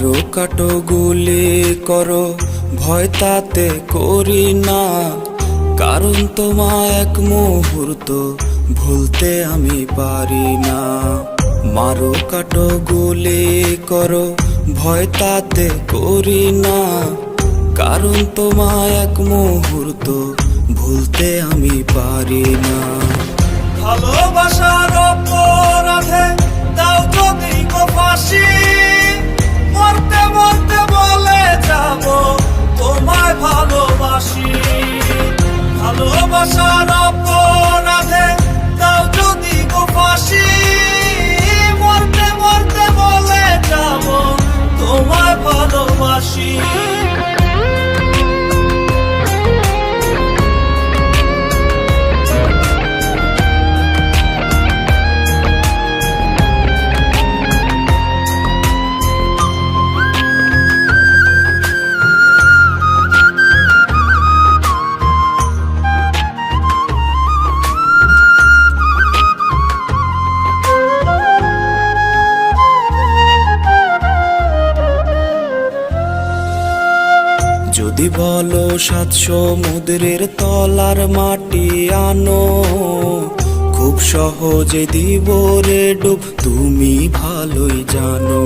মারো কাটো গুলি করো ভয় তাতে করি না, কারণ তোমায় এক মুহূর্ত ভুলতে আমি পারি না। মারো কাটো গুলি করো ভয় তাতে করি না, কারণ তোমায় এক মুহূর্ত ভুলতে আমি পারি না। ভালোবাসার অপরাধে দাও যদি গো ফাঁসি, মরতে মরতে বলে যাব তোমায় ভালোবাসি। ভালোবাসার অপরাধে দাও যদি গো ফাঁসি, মরতে মরতে বলে যাব তোমায় ভালোবাসি। যদি বলো 7 সমুদ্রের তলার মাটি আনো, খুব সহজে দিব রে ডুব, তুমি ভালোই জানো।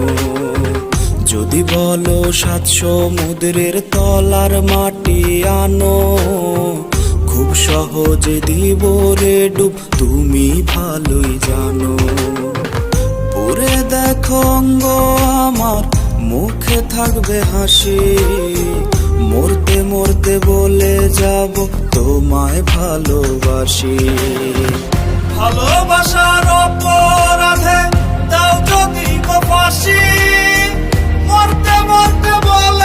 যদি বলো 7 সমুদ্রের তলার মাটি আনো, খুব সহজে দিব রে ডুব, তুমি ভালোই জানো। পুরে দেখো অঙ্গ আমার, মুখে থাকবে হাসি, মরতে মরতে বলে যাব তোমায় ভালোবাসি। ভালোবাসার অপরাধে দাও যদি গো ফাঁসি, মরতে মরতে বলে